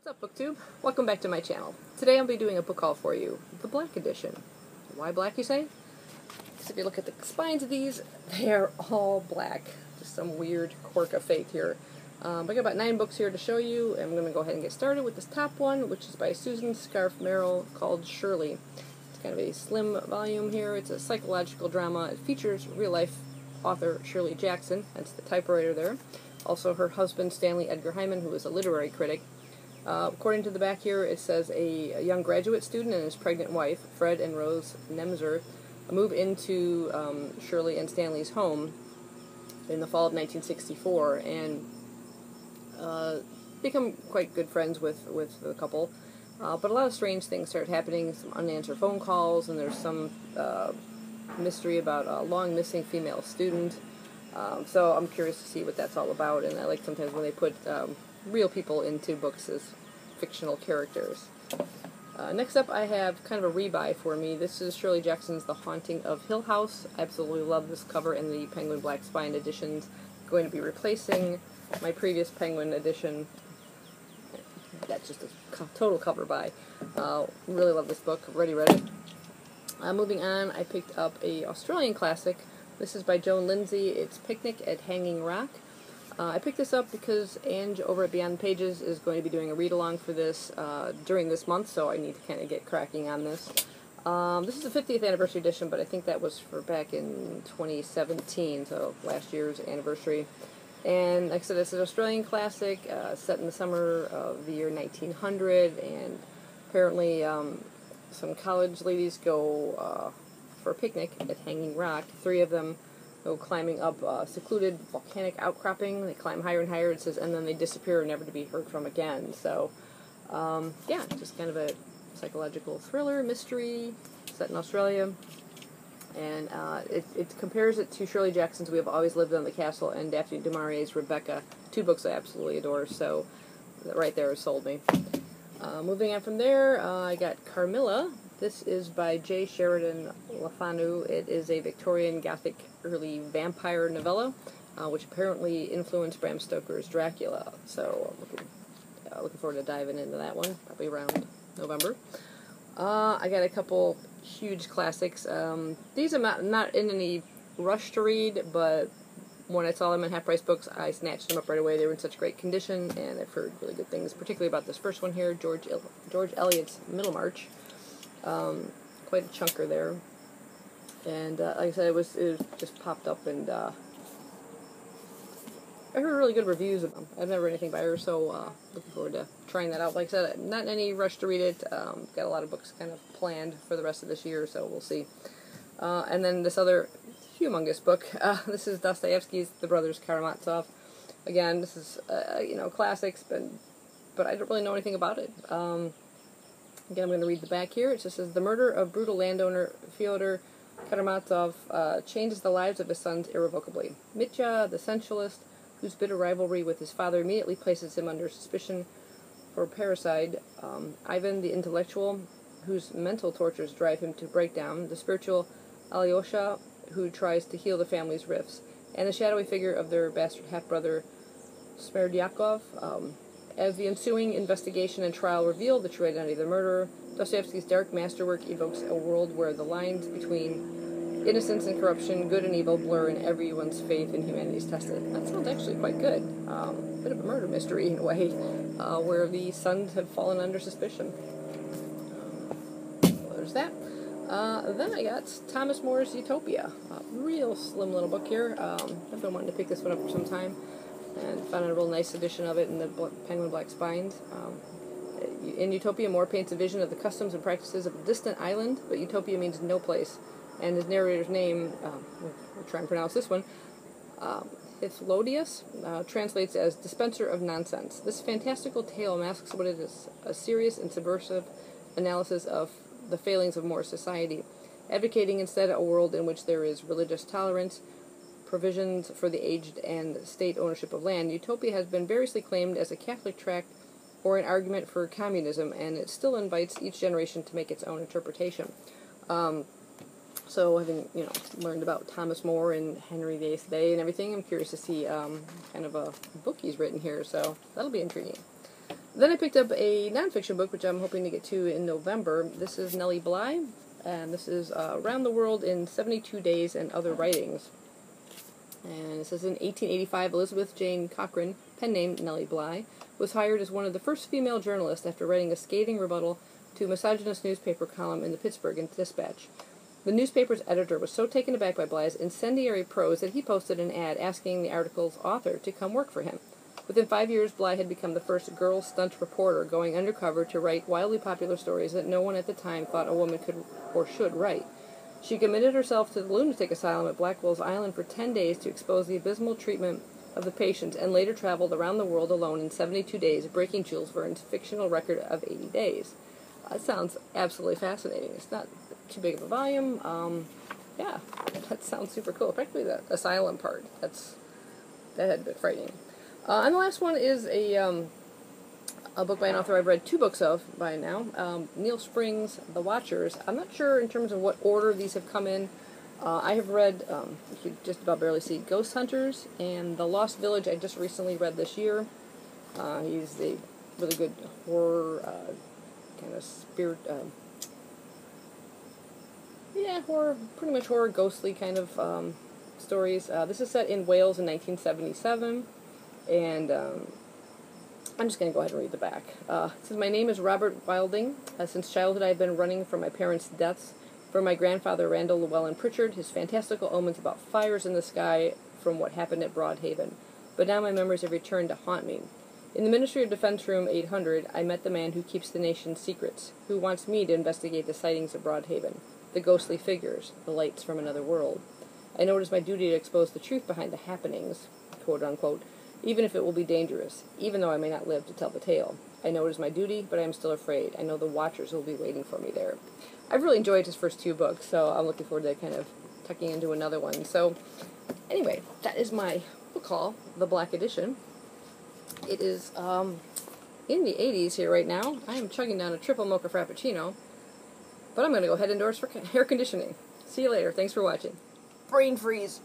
What's up, BookTube? Welcome back to my channel. Today I'll be doing a book haul for you, the Black Edition. Why black, you say? Because if you look at the spines of these, they are all black. Just some weird quirk of fate here. I got about 9 books here to show you, and I'm going to go ahead and get started with this top one, which is by Susan Scarf Merrill, called Shirley. It's kind of a slim volume here. It's a psychological drama. It features real-life author Shirley Jackson, that's the typewriter there. Also her husband, Stanley Edgar Hyman, who is a literary critic. According to the back here, it says a young graduate student and his pregnant wife, Fred and Rose Nemser, move into Shirley and Stanley's home in the fall of 1964 and become quite good friends with the couple. But a lot of strange things start happening, some unanswered phone calls, and there's some mystery about a long missing female student. So I'm curious to see what that's all about, and I like sometimes when they put real people into books as fictional characters. Next up, I have kind of a rebuy for me. This is Shirley Jackson's The Haunting of Hill House. I absolutely love this cover in the Penguin Black Spine editions. I'm going to be replacing my previous Penguin edition. That's just a total cover buy. Really love this book. Already read it. Moving on, I picked up a Australian classic. This is by Joan Lindsay. It's Picnic at Hanging Rock. I picked this up because Ange over at Beyond Pages is going to be doing a read-along for this during this month, so I need to kind of get cracking on this. This is the 50th anniversary edition, but I think that was for back in 2017, so last year's anniversary. And like I said, it's an Australian classic set in the summer of the year 1900, and apparently some college ladies go for a picnic at Hanging Rock. 3 of them go climbing up a secluded volcanic outcropping. They climb higher and higher, it says, and then they disappear, never to be heard from again. So, yeah, just kind of a psychological thriller, mystery, set in Australia. And it compares it to Shirley Jackson's We Have Always Lived on the Castle and Daphne du Maurier's Rebecca, 2 books I absolutely adore, so that right there has sold me. Moving on from there, I got Carmilla. This is by J. Sheridan Lefanu. It is a Victorian Gothic early vampire novella, which apparently influenced Bram Stoker's Dracula. So looking forward to diving into that one, probably around November. I got a couple huge classics. These I'm not in any rush to read, but when I saw them in half-price books, I snatched them up right away. They were in such great condition, and I've heard really good things, particularly about this first one here, George Eliot's Middlemarch. Quite a chunker there. And like I said, it just popped up, and I heard really good reviews of them. I've never read anything by her, so looking forward to trying that out. Like I said, I'm not in any rush to read it. Got a lot of books kind of planned for the rest of this year, so we'll see. And then this other humongous book. This is Dostoevsky's The Brothers Karamazov. Again, this is classics, but I don't really know anything about it. Again, I'm going to read the back here. It just says, the murder of brutal landowner Fyodor Karamazov changes the lives of his sons irrevocably. Mitya, the sensualist, whose bitter rivalry with his father immediately places him under suspicion for parricide. Ivan, the intellectual, whose mental tortures drive him to breakdown. The spiritual Alyosha, who tries to heal the family's rifts. And the shadowy figure of their bastard half-brother Smerdyakov. As the ensuing investigation and trial reveal the true identity of the murderer, Dostoevsky's dark masterwork evokes a world where the lines between innocence and corruption, good and evil, blur, and everyone's faith in humanity is tested. That sounds actually quite good. A bit of a murder mystery, in a way, where the sons have fallen under suspicion. There's that. Then I got Thomas More's Utopia. A real slim little book here. I've been wanting to pick this one up for some time, and found a real nice edition of it in the Penguin Black Spines. In Utopia, Moore paints a vision of the customs and practices of a distant island, but Utopia means no place. And his narrator's name, we'll try and pronounce this one, Hythlodaeus, translates as dispenser of nonsense. This fantastical tale masks what it is, a serious and subversive analysis of the failings of Moore's society, advocating instead a world in which there is religious tolerance, provisions for the aged, and state ownership of land. Utopia has been variously claimed as a Catholic tract or an argument for communism, and it still invites each generation to make its own interpretation. So having, learned about Thomas More and Henry VIII Day and everything, I'm curious to see kind of a book he's written here, so that'll be intriguing. Then I picked up a nonfiction book, which I'm hoping to get to in November. This is Nellie Bly, and this is Around the World in 72 Days and Other Writings. And it says in 1885, Elizabeth Jane Cochran, pen name Nellie Bly, was hired as one of the first female journalists after writing a scathing rebuttal to a misogynist newspaper column in the Pittsburgh Dispatch. The newspaper's editor was so taken aback by Bly's incendiary prose that he posted an ad asking the article's author to come work for him. Within 5 years, Bly had become the first girl stunt reporter, going undercover to write wildly popular stories that no one at the time thought a woman could or should write. She committed herself to the lunatic asylum at Blackwell's Island for 10 days to expose the abysmal treatment of the patients, and later traveled around the world alone in 72 days, breaking Jules Verne's fictional record of 80 days. That sounds absolutely fascinating. It's not too big of a volume. Yeah, that sounds super cool. Particularly the asylum part. That had a bit frightening. And the last one is a book by an author I've read 2 books of by now, Neil Spring's The Watchers. I'm not sure in terms of what order these have come in. I have read, you can just about barely see, Ghost Hunters and The Lost Village. I just recently read this year. He's a really good horror, kind of spirit, horror, pretty much horror, ghostly kind of stories. This is set in Wales in 1977. And I'm just going to go ahead and read the back. It says, "My name is Robert Wilding. Since childhood I have been running from my parents' deaths, from my grandfather Randall Llewellyn Pritchard, his fantastical omens about fires in the sky from what happened at Broadhaven. But now my memories have returned to haunt me. In the Ministry of Defense Room 800, I met the man who keeps the nation's secrets, who wants me to investigate the sightings of Broadhaven, the ghostly figures, the lights from another world. I know it is my duty to expose the truth behind the happenings, quote-unquote, even if it will be dangerous, even though I may not live to tell the tale. I know it is my duty, but I am still afraid. I know the Watchers will be waiting for me there." I've really enjoyed his first 2 books, so I'm looking forward to kind of tucking into another one. So, anyway, that is my book haul, the Black Edition. It is in the 80s here right now. I am chugging down a triple mocha frappuccino, but I'm going to go head indoors for hair conditioning. See you later. Thanks for watching. Brain freeze.